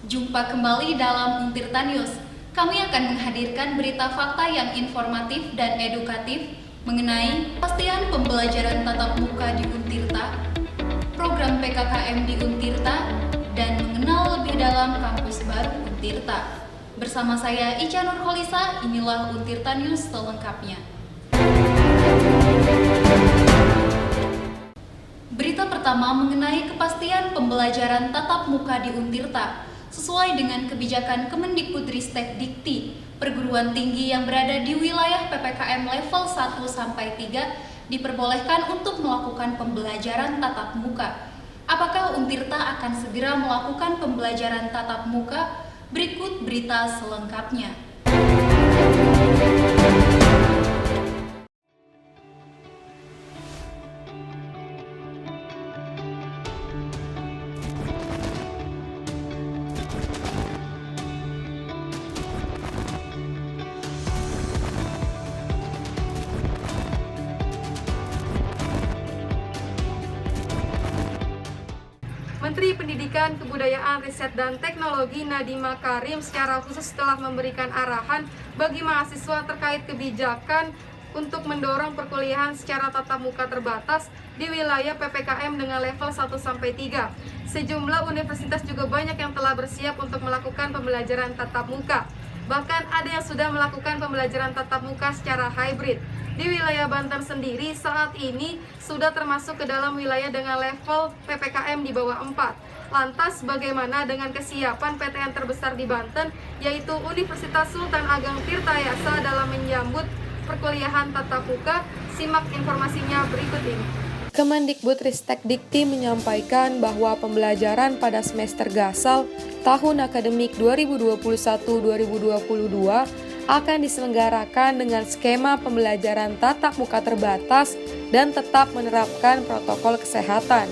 Jumpa kembali dalam Untirta News. Kami akan menghadirkan berita fakta yang informatif dan edukatif mengenai kepastian pembelajaran tatap muka di Untirta, program PKKM di Untirta, dan mengenal lebih dalam kampus baru Untirta. Bersama saya Ica Nurholisa, inilah Untirta News selengkapnya. Berita pertama mengenai kepastian pembelajaran tatap muka di Untirta. Sesuai dengan kebijakan Kemendikbudristek Dikti, perguruan tinggi yang berada di wilayah PPKM level 1-3 diperbolehkan untuk melakukan pembelajaran tatap muka. Apakah Untirta akan segera melakukan pembelajaran tatap muka? Berikut berita selengkapnya. Menteri Pendidikan, Kebudayaan, Riset, dan Teknologi Nadiem Makarim secara khusus telah memberikan arahan bagi mahasiswa terkait kebijakan untuk mendorong perkuliahan secara tatap muka terbatas di wilayah PPKM dengan level 1-3. Sejumlah universitas juga banyak yang telah bersiap untuk melakukan pembelajaran tatap muka. Bahkan ada yang sudah melakukan pembelajaran tatap muka secara hybrid. Di wilayah Banten sendiri saat ini sudah termasuk ke dalam wilayah dengan level PPKM di bawah 4. Lantas bagaimana dengan kesiapan PTN terbesar di Banten, yaitu Universitas Sultan Ageng Tirtayasa dalam menyambut perkuliahan tatap muka? Simak informasinya berikut ini. Kemendikbudristek Dikti menyampaikan bahwa pembelajaran pada semester gasal tahun akademik 2021-2022 akan diselenggarakan dengan skema pembelajaran tatap muka terbatas dan tetap menerapkan protokol kesehatan.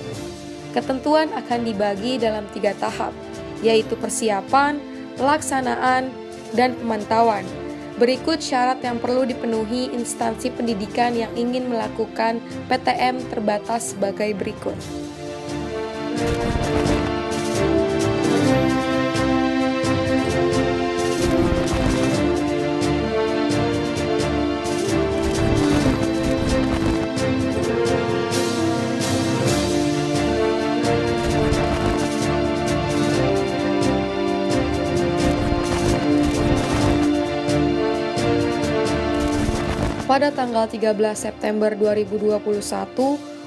Ketentuan akan dibagi dalam 3 tahap, yaitu persiapan, pelaksanaan, dan pemantauan. Berikut syarat yang perlu dipenuhi instansi pendidikan yang ingin melakukan PTM terbatas sebagai berikut. Pada tanggal 13 September 2021,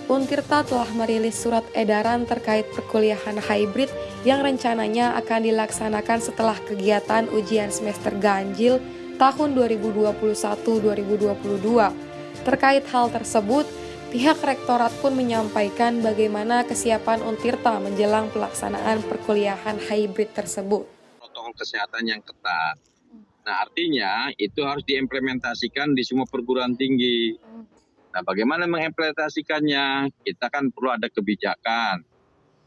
Untirta telah merilis surat edaran terkait perkuliahan hybrid yang rencananya akan dilaksanakan setelah kegiatan ujian semester ganjil tahun 2021-2022. Terkait hal tersebut, pihak rektorat pun menyampaikan bagaimana kesiapan Untirta menjelang pelaksanaan perkuliahan hybrid tersebut. Protokol kesehatan yang ketat. Nah, artinya itu harus diimplementasikan di semua perguruan tinggi. Nah, bagaimana mengimplementasikannya? Kita kan perlu ada kebijakan.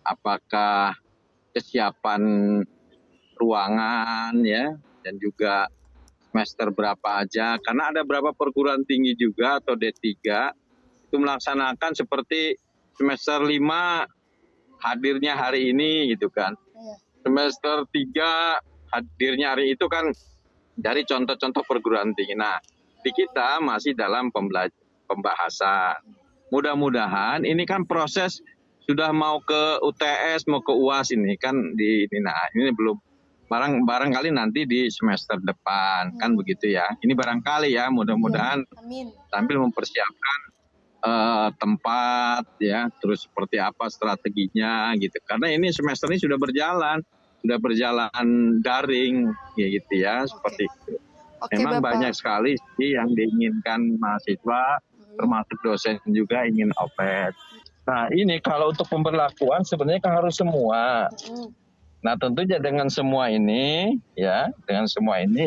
Apakah kesiapan ruangan ya, dan juga semester berapa aja. Karena ada beberapa perguruan tinggi juga atau D3 itu melaksanakan seperti semester 5 hadirnya hari ini gitu kan. Semester 3 hadirnya hari itu kan dari contoh-contoh perguruan tinggi. Nah, di kita masih dalam pembahasan. Mudah-mudahan ini kan proses sudah mau ke UTS, mau ke UAS ini kan ini belum barangkali nanti di semester depan kan begitu ya. Ini barangkali ya, mudah-mudahan sambil mempersiapkan tempat ya, terus seperti apa strateginya gitu. Karena ini semester ini sudah berjalan daring ya gitu ya, seperti itu. Memang Bapak, banyak sekali sih yang diinginkan mahasiswa, termasuk dosen juga ingin offline. Nah, ini kalau untuk pemberlakuan sebenarnya kan harus semua. Nah, tentunya dengan semua ini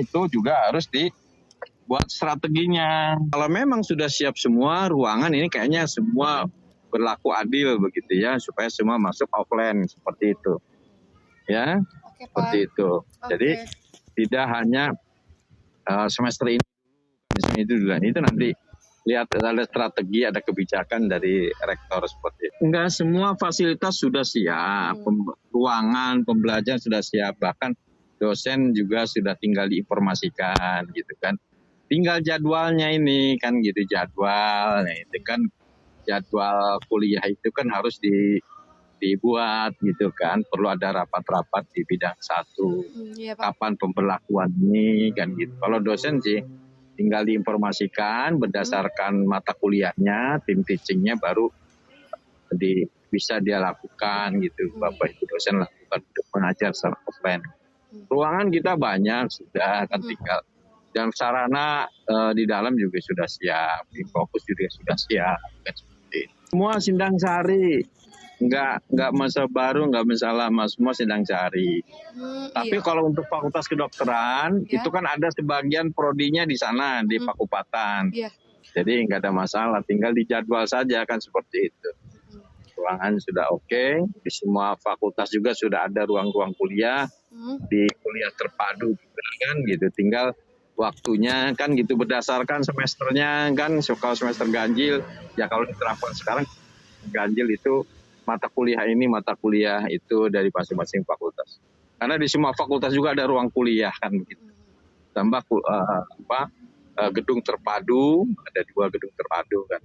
itu juga harus dibuat strateginya. Kalau memang sudah siap semua ruangan ini kayaknya semua berlaku adil begitu ya, supaya semua masuk offline seperti itu. Ya, seperti itu. Jadi tidak hanya semester ini itu nanti lihat ada strategi, ada kebijakan dari rektor seperti itu. Enggak semua fasilitas sudah siap. ruangan pembelajaran sudah siap, bahkan dosen juga sudah tinggal diinformasikan gitu kan. Tinggal jadwalnya ini kan gitu, jadwal. Nah, itu kan jadwal kuliah itu kan harus dibuat gitu kan, perlu ada rapat-rapat di bidang satu. Iya, Pak. Kapan pemberlakuan ini kan gitu. Kalau dosen sih tinggal diinformasikan berdasarkan mata kuliahnya, tim teachingnya baru bisa dia lakukan gitu. Bapak Ibu dosen lakukan untuk mengajar secara offline. Ruangan kita banyak sudah kan, tinggal dan sarana di dalam juga sudah siap, di fokus juga sudah siap kan, seperti itu. Semua Sindang Sari, nggak masalah baru, nggak masalah, mas, semua Sindang Sari. Tapi kalau untuk Fakultas Kedokteran itu kan ada sebagian prodinya di sana di Pakupatan. Jadi nggak ada masalah, tinggal dijadwal saja kan, seperti itu. Ruangan sudah oke, di semua fakultas juga sudah ada ruang-ruang kuliah, di kuliah terpadu juga kan gitu, tinggal waktunya kan gitu berdasarkan semesternya kan. Kalau semester ganjil ya, kalau diterapkan sekarang ganjil itu mata kuliah ini, mata kuliah itu dari masing-masing fakultas. Karena di semua fakultas juga ada ruang kuliah kan begitu. Tambah gedung terpadu, ada 2 gedung terpadu kan.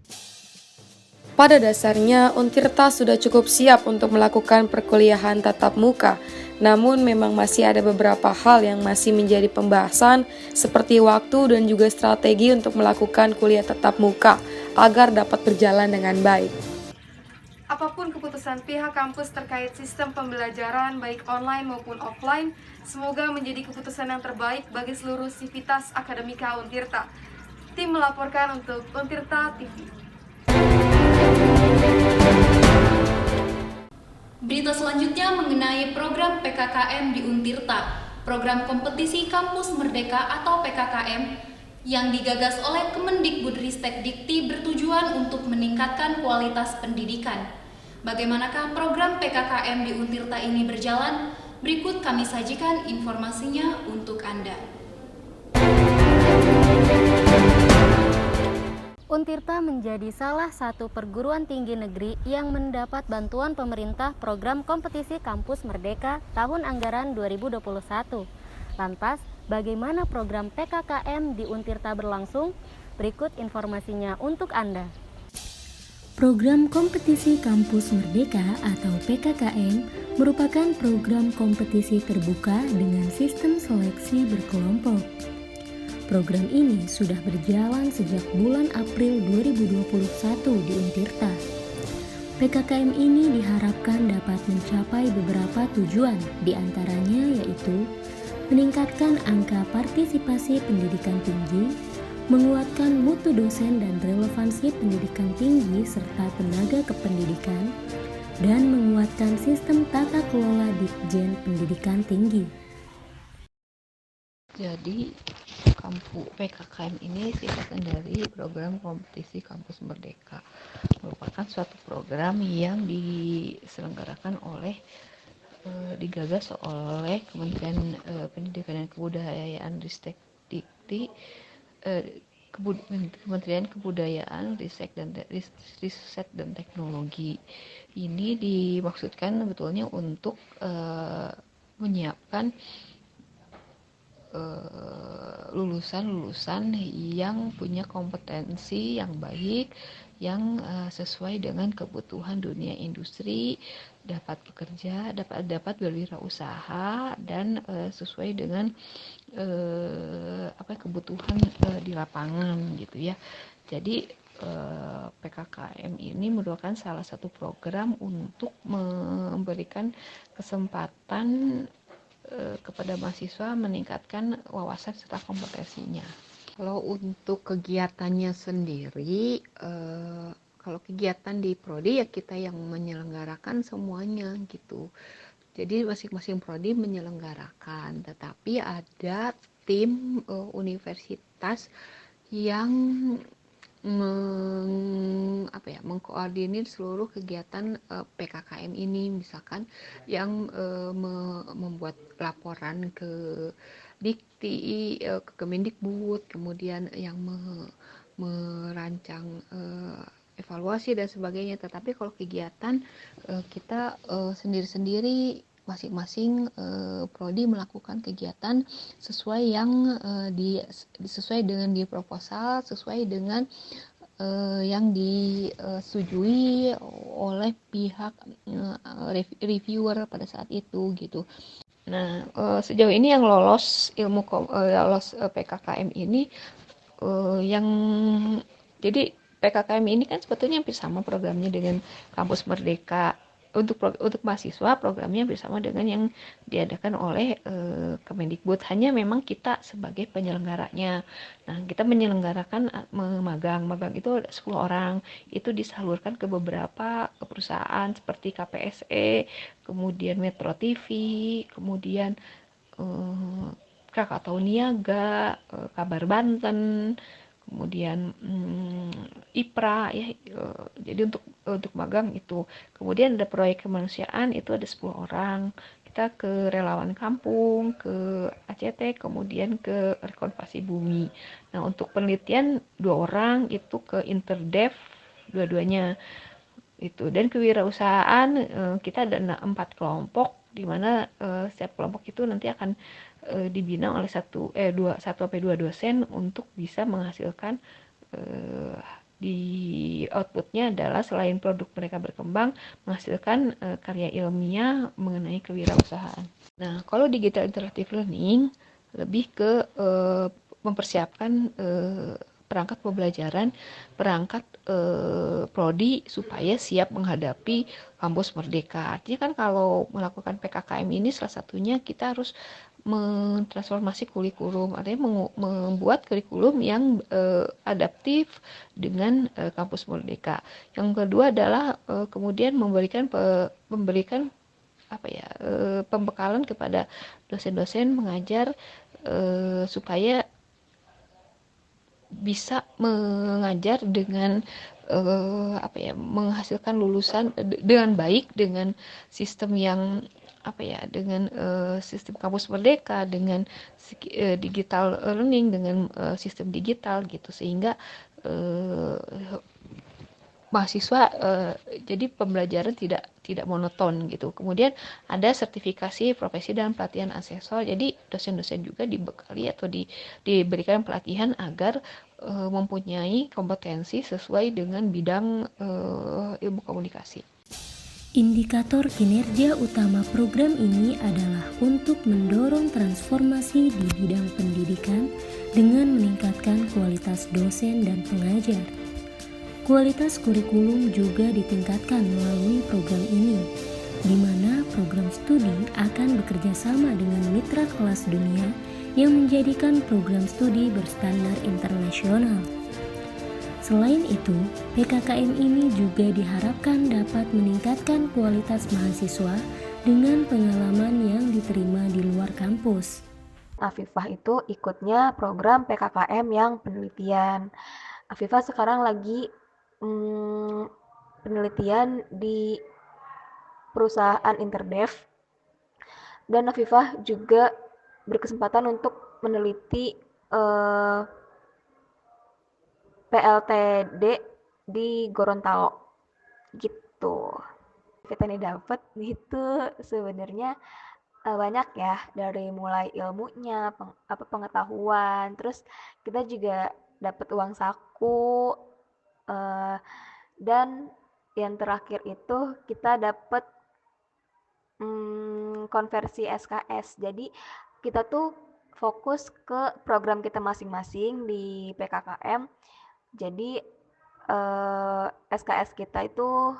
Pada dasarnya, Untirta sudah cukup siap untuk melakukan perkuliahan tatap muka, namun memang masih ada beberapa hal yang masih menjadi pembahasan, seperti waktu dan juga strategi untuk melakukan kuliah tatap muka, agar dapat berjalan dengan baik. Apapun keputusan pihak kampus terkait sistem pembelajaran baik online maupun offline, semoga menjadi keputusan yang terbaik bagi seluruh sivitas akademika Untirta. Tim melaporkan untuk Untirta TV. Berita selanjutnya mengenai program PKKM di Untirta, program kompetisi Kampus Merdeka atau PKKM yang digagas oleh Kemendikbudristek Dikti bertujuan untuk meningkatkan kualitas pendidikan. Bagaimanakah program PKKM di Untirta ini berjalan? Berikut kami sajikan informasinya untuk Anda. Untirta menjadi salah satu perguruan tinggi negeri yang mendapat bantuan pemerintah program kompetisi Kampus Merdeka tahun anggaran 2021. Lantas, bagaimana program PKKM di Untirta berlangsung? Berikut informasinya untuk Anda. Program Kompetisi Kampus Merdeka atau PKKM merupakan program kompetisi terbuka dengan sistem seleksi berkelompok. Program ini sudah berjalan sejak bulan April 2021 di Untirta. PKKM ini diharapkan dapat mencapai beberapa tujuan, diantaranya yaitu meningkatkan angka partisipasi pendidikan tinggi, menguatkan mutu dosen dan relevansi pendidikan tinggi serta tenaga kependidikan, dan menguatkan sistem tata kelola Ditjen Pendidikan Tinggi. Jadi PKKM ini singkatan dari program kompetisi Kampus Merdeka, merupakan suatu program yang diselenggarakan digagas oleh Kementerian Pendidikan dan Kebudayaan Ristek Dikti, Kementerian Kebudayaan, Riset dan Teknologi. Ini dimaksudkan sebetulnya untuk menyiapkan lulusan-lulusan yang punya kompetensi yang baik, yang sesuai dengan kebutuhan dunia industri, dapat bekerja, dapat berwirausaha, dan sesuai dengan kebutuhan di lapangan gitu ya. Jadi PKKM ini merupakan salah satu program untuk memberikan kesempatan kepada mahasiswa meningkatkan wawasan serta kompetensinya. Kalau untuk kegiatannya sendiri, kalau kegiatan di prodi ya kita yang menyelenggarakan semuanya gitu. Jadi masing-masing prodi menyelenggarakan, tetapi ada tim universitas yang mengkoordinir seluruh kegiatan PKKM ini, misalkan yang membuat laporan ke Dikti, ke Kemendikbud, kemudian yang merancang evaluasi dan sebagainya. Tetapi kalau kegiatan kita sendiri-sendiri masing-masing prodi melakukan kegiatan sesuai sesuai dengan di proposal, sesuai dengan yang disetujui oleh pihak reviewer pada saat itu gitu. Nah, sejauh ini yang lolos PKKM ini yang jadi PKKM ini kan sebetulnya hampir sama programnya dengan Kampus Merdeka. Untuk mahasiswa programnya hampir sama dengan yang diadakan oleh Kemendikbud, hanya memang kita sebagai penyelenggaranya. Nah, kita menyelenggarakan magang itu 10 orang, itu disalurkan ke beberapa perusahaan seperti KPSE, kemudian Metro TV, kemudian Krakatau Niaga, Kabar Banten, kemudian IPRA ya, jadi untuk magang itu. Kemudian ada proyek kemanusiaan, itu ada 10 orang. Kita ke relawan kampung, ke ACT, kemudian ke rekonversi bumi. Nah, untuk penelitian 2 orang itu ke Interdev dua-duanya itu. Dan kewirausahaan kita ada 4 kelompok, di mana setiap kelompok itu nanti akan dibina oleh 1-2 dosen untuk bisa menghasilkan di outputnya adalah selain produk mereka berkembang, menghasilkan karya ilmiah mengenai kewirausahaan. Nah, kalau digital interactive learning lebih ke mempersiapkan perangkat pembelajaran, perangkat prodi supaya siap menghadapi kampus merdeka. Artinya kan kalau melakukan PKKM ini salah satunya kita harus mentransformasi kurikulum, artinya membuat kurikulum yang adaptif dengan kampus merdeka. Yang kedua adalah kemudian memberikan pembekalan kepada dosen-dosen mengajar supaya bisa mengajar dengan menghasilkan lulusan dengan baik, dengan sistem yang dengan sistem kampus merdeka, dengan digital learning, dengan sistem digital gitu, sehingga mahasiswa jadi pembelajaran tidak monoton gitu. Kemudian ada sertifikasi profesi dan pelatihan asesor, jadi dosen-dosen juga dibekali atau diberikan pelatihan agar mempunyai kompetensi sesuai dengan bidang ilmu komunikasi. Indikator kinerja utama program ini adalah untuk mendorong transformasi di bidang pendidikan dengan meningkatkan kualitas dosen dan pengajar. Kualitas kurikulum juga ditingkatkan melalui program ini, di mana program studi akan bekerja sama dengan mitra kelas dunia yang menjadikan program studi berstandar internasional. Selain itu, PKKM ini juga diharapkan dapat meningkatkan kualitas mahasiswa dengan pengalaman yang diterima di luar kampus. Afifah itu ikutnya program PKKM yang penelitian. Afifah sekarang lagi penelitian di perusahaan Interdev, dan Afifah juga berkesempatan untuk meneliti PLTD di Gorontalo gitu. Kita nih dapat gitu sebenarnya banyak ya, dari mulai ilmunya, pengetahuan, terus kita juga dapat uang saku, dan yang terakhir itu kita dapat konversi SKS. Jadi kita tuh fokus ke program kita masing-masing di PKKM. Jadi SKS kita itu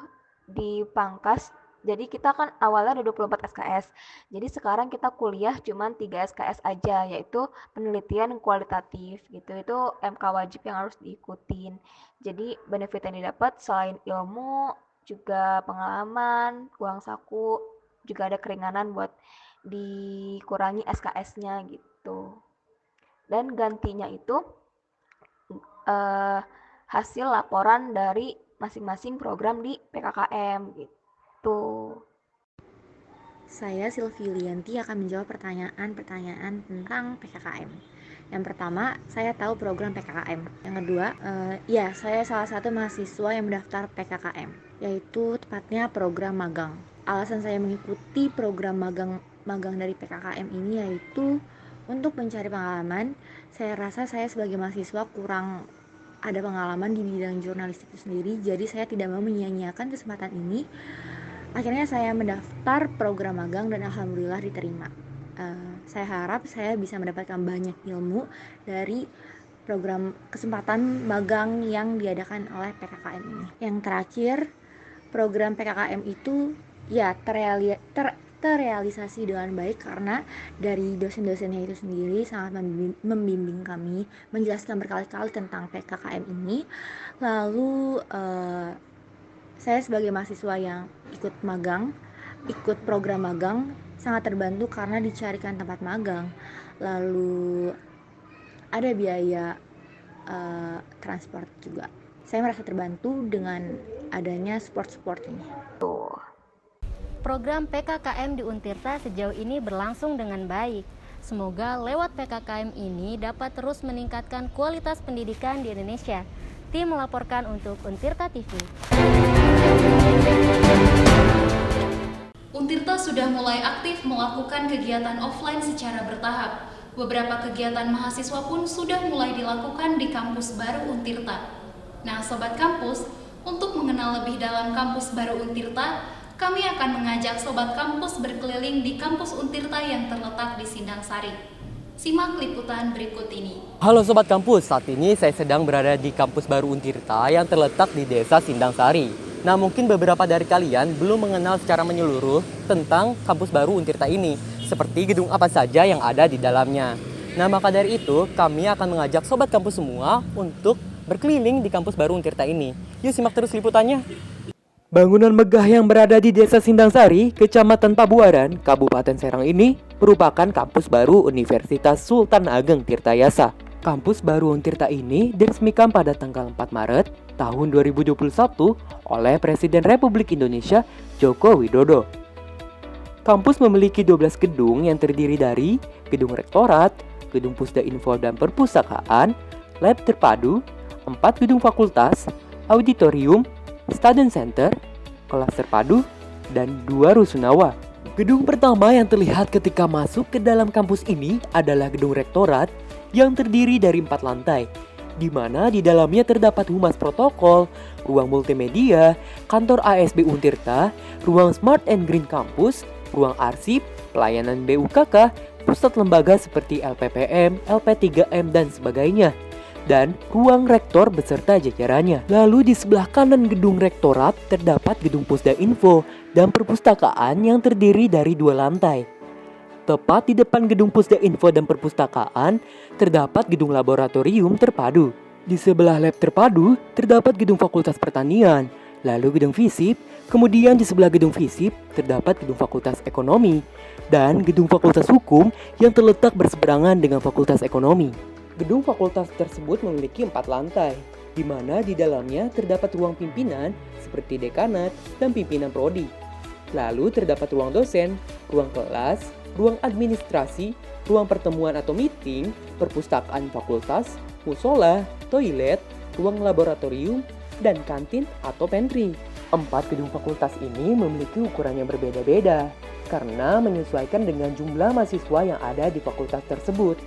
dipangkas. Jadi kita kan awalnya ada 24 SKS. Jadi sekarang kita kuliah cuma 3 SKS aja, yaitu penelitian kualitatif gitu. Itu MK wajib yang harus diikutin. Jadi benefit yang didapat selain ilmu, juga pengalaman, uang saku, juga ada keringanan buat dikurangi SKS-nya gitu. Dan gantinya itu hasil laporan dari masing-masing program di PKKM gitu. Saya Sylvie Lianti akan menjawab pertanyaan tentang PKKM. Yang pertama, saya tahu program PKKM. Yang kedua, saya salah satu mahasiswa yang mendaftar PKKM, yaitu tepatnya program magang. alasan saya mengikuti program magang dari PKKM ini yaitu untuk mencari pengalaman. Saya rasa saya sebagai mahasiswa kurang ada pengalaman di bidang jurnalistik itu sendiri, jadi saya tidak mau menyia-nyiakan kesempatan ini. Akhirnya saya mendaftar program magang dan alhamdulillah diterima. Saya harap saya bisa mendapatkan banyak ilmu dari program kesempatan magang yang diadakan oleh PKKM ini. Yang terakhir, program PKKM itu ya terrealisasi dengan baik karena dari dosen-dosennya itu sendiri sangat membimbing kami, menjelaskan berkali-kali tentang PKKM ini. Lalu saya sebagai mahasiswa yang ikut program magang sangat terbantu karena dicarikan tempat magang, lalu ada biaya transport juga. Saya merasa terbantu dengan adanya support ini. Program PKKM di Untirta sejauh ini berlangsung dengan baik. Semoga lewat PKKM ini dapat terus meningkatkan kualitas pendidikan di Indonesia. Tim melaporkan untuk Untirta TV. Untirta sudah mulai aktif melakukan kegiatan offline secara bertahap. Beberapa kegiatan mahasiswa pun sudah mulai dilakukan di kampus baru Untirta. Nah, Sobat Kampus, untuk mengenal lebih dalam kampus baru Untirta, kami akan mengajak Sobat Kampus berkeliling di kampus Untirta yang terletak di Sindang Sari. Simak liputan berikut ini. Halo Sobat Kampus, saat ini saya sedang berada di kampus baru Untirta yang terletak di Desa Sindang Sari. Nah, mungkin beberapa dari kalian belum mengenal secara menyeluruh tentang kampus baru Untirta ini, seperti gedung apa saja yang ada di dalamnya. Nah, maka dari itu, kami akan mengajak Sobat Kampus semua untuk berkeliling di kampus baru Untirta ini. Yuk simak terus liputannya. Bangunan megah yang berada di Desa Sindang Sari, Kecamatan Pabuaran, Kabupaten Serang ini merupakan kampus baru Universitas Sultan Ageng Tirtayasa. Kampus baru Untirta ini diresmikan pada tanggal 4 Maret tahun 2021 oleh Presiden Republik Indonesia Joko Widodo. Kampus memiliki 12 gedung yang terdiri dari gedung rektorat, gedung pusda info dan perpustakaan, lab terpadu, 4 gedung fakultas, auditorium, student center, kelas terpadu, dan 2 rusunawa. Gedung pertama yang terlihat ketika masuk ke dalam kampus ini adalah gedung rektorat yang terdiri dari 4 lantai, di mana di dalamnya terdapat humas protokol, ruang multimedia, kantor ASB Untirta, ruang Smart and Green Campus, ruang arsip, pelayanan BUKK, pusat lembaga seperti LPPM, LP3M, dan sebagainya, dan ruang rektor beserta jajarannya. Lalu di sebelah kanan gedung rektorat terdapat gedung pusda info dan perpustakaan yang terdiri dari 2 lantai. Tepat di depan gedung pusda info dan perpustakaan terdapat gedung laboratorium terpadu. Di sebelah lab terpadu terdapat gedung fakultas pertanian, lalu gedung FISIP, kemudian di sebelah gedung FISIP terdapat gedung fakultas ekonomi, dan gedung fakultas hukum yang terletak berseberangan dengan fakultas ekonomi. Gedung fakultas tersebut memiliki 4 lantai, di mana di dalamnya terdapat ruang pimpinan seperti dekanat dan pimpinan prodi. Lalu terdapat ruang dosen, ruang kelas, ruang administrasi, ruang pertemuan atau meeting, perpustakaan fakultas, musola, toilet, ruang laboratorium, dan kantin atau pantry. 4 gedung fakultas ini memiliki ukuran yang berbeda-beda karena menyesuaikan dengan jumlah mahasiswa yang ada di fakultas tersebut.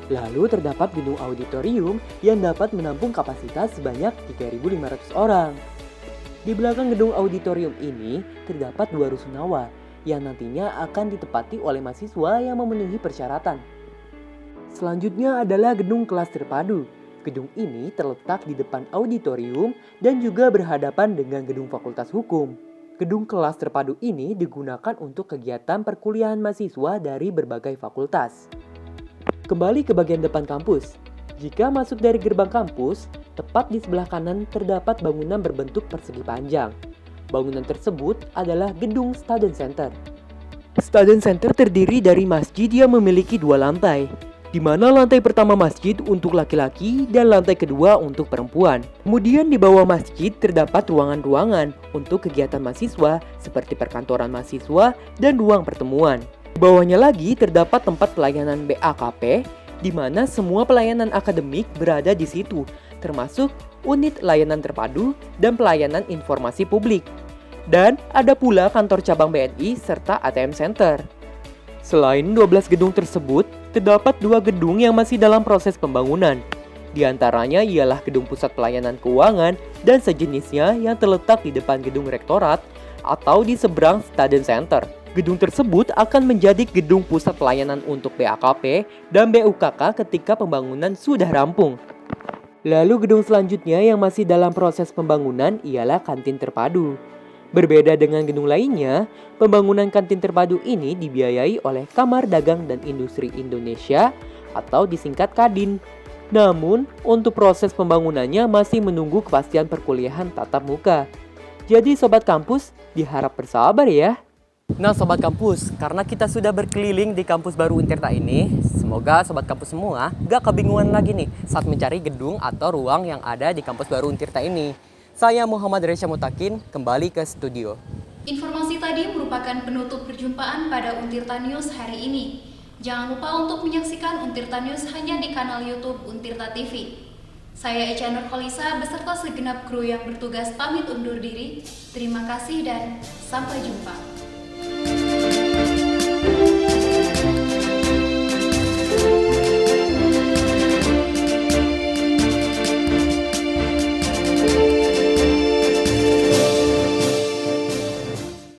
Lalu terdapat gedung auditorium yang dapat menampung kapasitas sebanyak 3.500 orang. Di belakang gedung auditorium ini terdapat 2 rusunawa yang nantinya akan ditempati oleh mahasiswa yang memenuhi persyaratan. Selanjutnya adalah gedung kelas terpadu. Gedung ini terletak di depan auditorium dan juga berhadapan dengan gedung fakultas hukum. Gedung kelas terpadu ini digunakan untuk kegiatan perkuliahan mahasiswa dari berbagai fakultas. Kembali ke bagian depan kampus. Jika masuk dari gerbang kampus, tepat di sebelah kanan terdapat bangunan berbentuk persegi panjang. Bangunan tersebut adalah gedung Student Center. Student Center terdiri dari masjid yang memiliki 2 lantai, di mana lantai pertama masjid untuk laki-laki dan lantai kedua untuk perempuan. Kemudian di bawah masjid terdapat ruangan-ruangan untuk kegiatan mahasiswa seperti perkantoran mahasiswa dan ruang pertemuan. Di bawahnya lagi terdapat tempat pelayanan BAKP, di mana semua pelayanan akademik berada di situ, termasuk unit layanan terpadu dan pelayanan informasi publik. Dan ada pula kantor cabang BNI serta ATM Center. Selain 12 gedung tersebut, terdapat 2 gedung yang masih dalam proses pembangunan. Di antaranya ialah Gedung Pusat Pelayanan Keuangan dan sejenisnya yang terletak di depan Gedung Rektorat atau di seberang Student Center. Gedung tersebut akan menjadi gedung pusat pelayanan untuk BAKP dan BUKK ketika pembangunan sudah rampung. Lalu gedung selanjutnya yang masih dalam proses pembangunan ialah kantin terpadu. Berbeda dengan gedung lainnya, pembangunan kantin terpadu ini dibiayai oleh Kamar Dagang dan Industri Indonesia atau disingkat Kadin. Namun, untuk proses pembangunannya masih menunggu kepastian perkuliahan tatap muka. Jadi Sobat Kampus, diharap bersabar ya. Nah Sobat Kampus, karena kita sudah berkeliling di kampus baru Untirta ini, semoga Sobat Kampus semua gak kebingungan lagi nih saat mencari gedung atau ruang yang ada di kampus baru Untirta ini. Saya Muhammad Resya Mutakin, kembali ke studio. Informasi tadi merupakan penutup perjumpaan pada Untirta News hari ini. Jangan lupa untuk menyaksikan Untirta News hanya di kanal YouTube Untirta TV. Saya Echa Nurholisa beserta segenap kru yang bertugas pamit undur diri. Terima kasih dan sampai jumpa.